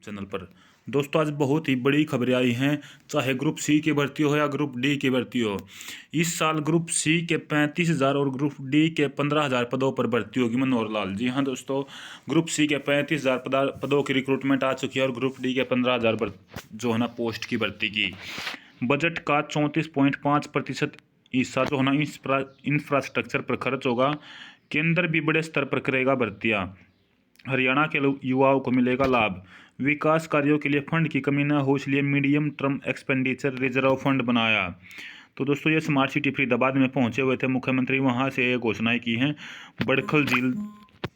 Channel पर। दोस्तों आज बहुत ही बड़ी खबरें आई हैं, चाहे ग्रुप सी की भर्ती हो या ग्रुप डी की भर्ती हो। इस साल ग्रुप सी के 35,000 और ग्रुप डी के 15,000 पदों पर भर्ती होगी। मनोहर लाल, जी हाँ दोस्तों, ग्रुप सी के 35,000 पदों की रिक्रूटमेंट आ चुकी है और ग्रुप डी के 15,000 जो है ना पोस्ट की भर्ती की। बजट का 34.5% हिस्सा जो है ना इंफ्रास्ट्रक्चर पर खर्च होगा। केंद्र भी बड़े स्तर पर करेगा भर्तियाँ। हरियाणा के युवाओं को मिलेगा लाभ। विकास कार्यों के लिए फंड की कमी न हो, इसलिए medium term expenditure reserve fund बनाया। तो दोस्तों ये स्मार्ट सिटी फरीदाबाद में पहुंचे हुए थे मुख्यमंत्री, वहां से ये घोषणाएं की हैं। बड़खल झील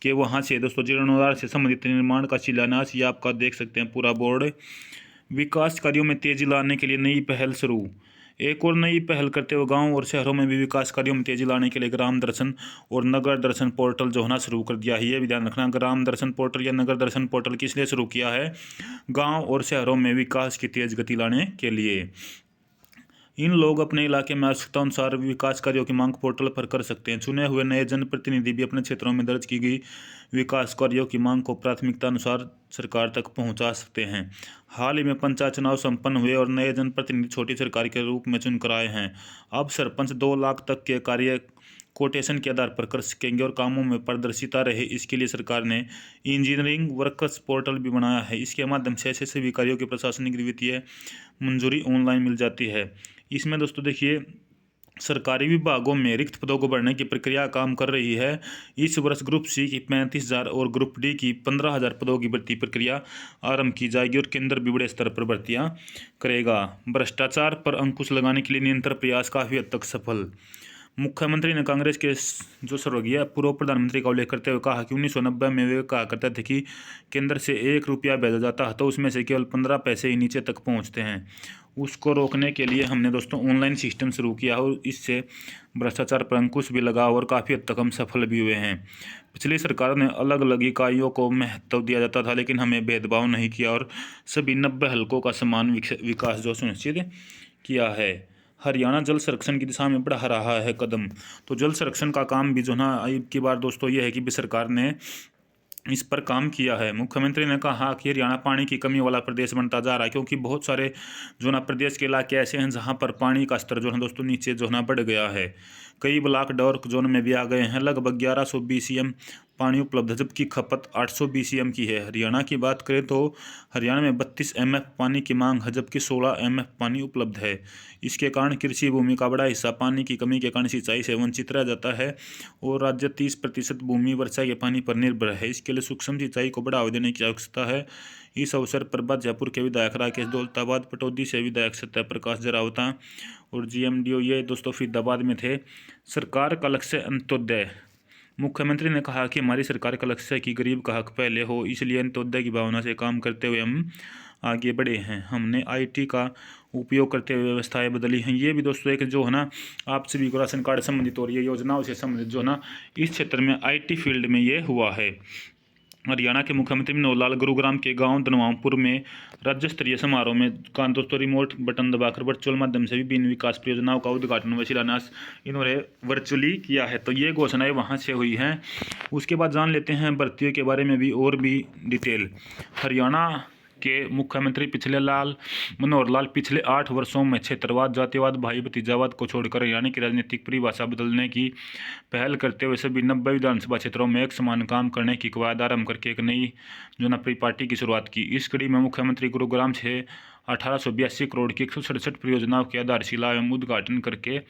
के वहां से दोस्तों जीर्णोद्धार से संबंधित निर्माण का शिलान्यास, ये आपका देख सकते हैं पूरा बोर्ड। विकास कार्यों में तेजी लाने के लिए नई पहल शुरू। एक और नई पहल करते हुए गांव और शहरों में भी विकास कार्यों में तेजी लाने के लिए ग्राम दर्शन और नगर दर्शन पोर्टल जो होना शुरू कर दिया है। ये भी ध्यान रखना, ग्राम दर्शन पोर्टल या नगर दर्शन पोर्टल किस लिए शुरू किया है? गांव और शहरों में विकास की तेज गति लाने के लिए। इन लोग अपने इलाके में आवश्यकता अनुसार विकास कार्यों की मांग पोर्टल पर कर सकते हैं। चुने हुए नए जनप्रतिनिधि भी अपने क्षेत्रों में दर्ज की गई विकास कार्यों की मांग को प्राथमिकता अनुसार सरकार तक पहुंचा सकते हैं। हाल ही में पंचायत चुनाव संपन्न हुए और नए जनप्रतिनिधि छोटी सरकार के रूप में चुनकर आए हैं। अब सरपंच 2 लाख तक के कार्य कोटेशन के आधार पर कर सकेंगे और कामों में पारदर्शिता रहे, इसके लिए सरकार ने इंजीनियरिंग वर्कर्स पोर्टल भी बनाया है। इसके माध्यम से ऐसे सभी कार्यों की प्रशासनिक वित्तीय मंजूरी ऑनलाइन मिल जाती है। इसमें दोस्तों देखिए, सरकारी विभागों में रिक्त पदों को भरने की प्रक्रिया काम कर रही है। इस वर्ष ग्रुप सी की 35,000 और ग्रुप डी की 15,000 पदों की भर्ती प्रक्रिया आरंभ की जाएगी और केंद्र भी बड़े स्तर पर भर्तियां करेगा। भ्रष्टाचार पर अंकुश लगाने के लिए निरंतर प्रयास काफ़ी हद तक सफल। मुख्यमंत्री ने कांग्रेस के जो स्वर्गीय पूर्व प्रधानमंत्री का उल्लेख करते हुए कहा कि 1990 में वे कहा करते थे कि केंद्र से 1 रुपया भेजा जाता है तो उसमें से केवल 15 पैसे ही नीचे तक पहुंचते हैं। उसको रोकने के लिए हमने दोस्तों ऑनलाइन सिस्टम शुरू किया और इससे भ्रष्टाचार पर अंकुश भी लगा और काफ़ी हद तक हम सफल भी हुए हैं। पिछली सरकार ने अलग अलग इकाइयों को महत्व दिया जाता था, लेकिन हमें भेदभाव नहीं किया और सभी 90 हलकों का समान विकास जो सुनिश्चित किया है। हरियाणा जल संरक्षण की दिशा में बढ़ा रहा है कदम। तो जल संरक्षण का काम भी जो ना अब की बार दोस्तों ये है कि सरकार ने इस पर काम किया है। मुख्यमंत्री ने कहा कि हरियाणा पानी की कमी वाला प्रदेश बनता जा रहा है, क्योंकि बहुत सारे जो ना प्रदेश के इलाके ऐसे हैं जहां पर पानी का स्तर जो है दोस्तों नीचे जो ना बढ़ गया है। कई ब्लॉक डार्क जोन में भी आ गए हैं। लगभग 1100 BCM पानी उपलब्ध है, जबकि खपत 800 BCM की है। हरियाणा की बात करें तो हरियाणा में 32 MF पानी की मांग है, जबकि 16 MF पानी उपलब्ध है। इसके कारण कृषि भूमि का बड़ा हिस्सा पानी की कमी के कारण सिंचाई से वंचित रह जाता है और राज्य 30% भूमि वर्षा के पानी पर निर्भर है। इसके लिए सूक्ष्म सिंचाई को बढ़ावा देने की आवश्यकता है। इस अवसर पर जयपुर के विधायक राकेश दौलताबाद, पटौदी से विधायक सत्यप्रकाश जरावता और GMDO ये दोस्तों फरीदाबाद में थे। सरकार का लक्ष्य अंत्योदय। मुख्यमंत्री ने कहा कि हमारी सरकार का लक्ष्य है कि गरीब का हक पहले हो, इसलिए अंत्योदय की भावना से काम करते हुए हम आगे बढ़े हैं। हमने IT का उपयोग करते हुए व्यवस्थाएं बदली हैं। ये भी दोस्तों एक जो है ना आप सभी को राशन कार्ड संबंधित और ये योजनाओं से संबंधित जो ना इस क्षेत्र में IT फील्ड में ये हुआ है। हरियाणा के मुख्यमंत्री मनोहर लाल गुरुग्राम के गांव धनवामपुर में राज्य स्तरीय समारोह में दोस्तों रिमोट बटन दबाकर वर्चुअल माध्यम से विभिन्न विकास परियोजनाओं का उद्घाटन व शिलान्यास इन्होंने वर्चुअली किया है। तो ये घोषणाएं वहां से हुई हैं। उसके बाद जान लेते हैं भर्तियों के बारे में भी और भी डिटेल। हरियाणा के मुख्यमंत्री मनोहर लाल पिछले 8 वर्षों में क्षेत्रवाद, जातिवाद, भाई भतीजावाद को छोड़कर हरियाणा की राजनीतिक परिभाषा बदलने की पहल करते हुए सभी 90 विधानसभा क्षेत्रों में एक समान काम करने की कवायद आरंभ करके एक नई जो ना पार्टी की शुरुआत की। इस कड़ी में मुख्यमंत्री गुरुग्राम से 1882 करोड़ की 167 परियोजनाओं की आधारशिला एवं उद्घाटन करके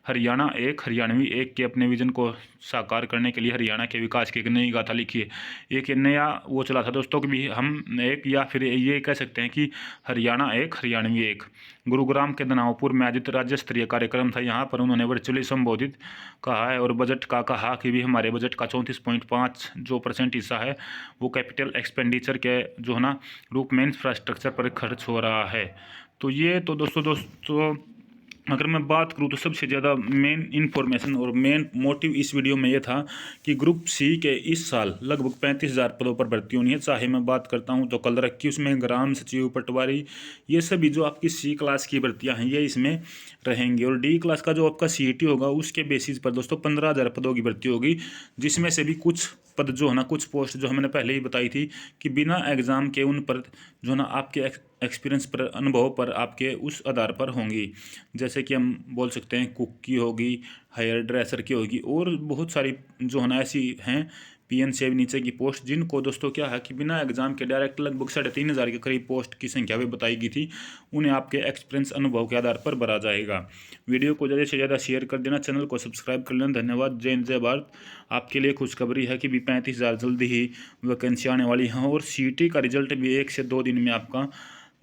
हरियाणा एक हरियाणवी एक के अपने विजन को साकार करने के लिए हरियाणा के विकास की एक नई गाथा लिखी है। एक नया वो चला था दोस्तों कि भी हम एक, या फिर ये कह सकते हैं कि हरियाणा एक हरियाणवी एक। गुरुग्राम के धनावपुर में आयोजित राज्य स्तरीय कार्यक्रम था। यहाँ पर उन्होंने वर्चुअली संबोधित कहा है और बजट का कहा कि भी हमारे बजट का 34.5 जो % हिस्सा है वो कैपिटल एक्सपेंडिचर के जो है ना रूप में इंफ्रास्ट्रक्चर पर खर्च हो रहा है। तो ये तो दोस्तों अगर मैं बात करूँ तो सबसे ज़्यादा मेन इन्फॉर्मेशन और मेन मोटिव इस वीडियो में ये था कि ग्रुप सी के इस साल लगभग 35,000 पदों पर भर्ती होनी है। चाहे मैं बात करता हूँ तो कल रखी उसमें ग्राम सचिव, पटवारी, ये सभी जो आपकी C क्लास की भर्तियाँ हैं ये इसमें रहेंगी और D क्लास का जो आपका CET होगा उसके बेसिस पर दोस्तों 15,000 पदों की भर्ती होगी, जिसमें से भी कुछ पद जो है ना, कुछ पोस्ट जो मैंने पहले ही बताई थी कि बिना एग्ज़ाम के उन पर जो है ना आपके एक्सपीरियंस पर, अनुभव पर, आपके उस आधार पर होंगी। जैसे कि हम बोल सकते हैं कुक की होगी, हेयर ड्रेसर की होगी, और बहुत सारी जो है ना ऐसी हैं पीएन से भी नीचे की पोस्ट, जिनको दोस्तों क्या है कि बिना एग्जाम के डायरेक्ट लगभग 3,500 के करीब पोस्ट की संख्या भी बताई गई थी, उन्हें आपके एक्सपीरियंस अनुभव के आधार पर भरा जाएगा। वीडियो को ज़्यादा से ज़्यादा शेयर कर देना, चैनल को सब्सक्राइब कर लेना। धन्यवाद। जय हिंद, जय भारत। आपके लिए खुशखबरी है कि भी 35,000 जल्दी ही वैकेंसी आने वाली हैं, और सीटी का रिजल्ट भी 1 से 2 दिन में आपका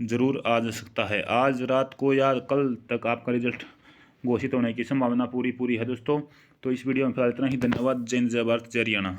ज़रूर आ जा सकता है। आज रात को या कल तक आपका रिजल्ट घोषित होने की संभावना पूरी है दोस्तों। तो इस वीडियो में फिलहाल इतना ही। धन्यवाद। जय हिंद, जय भारत, जय हरियाणा।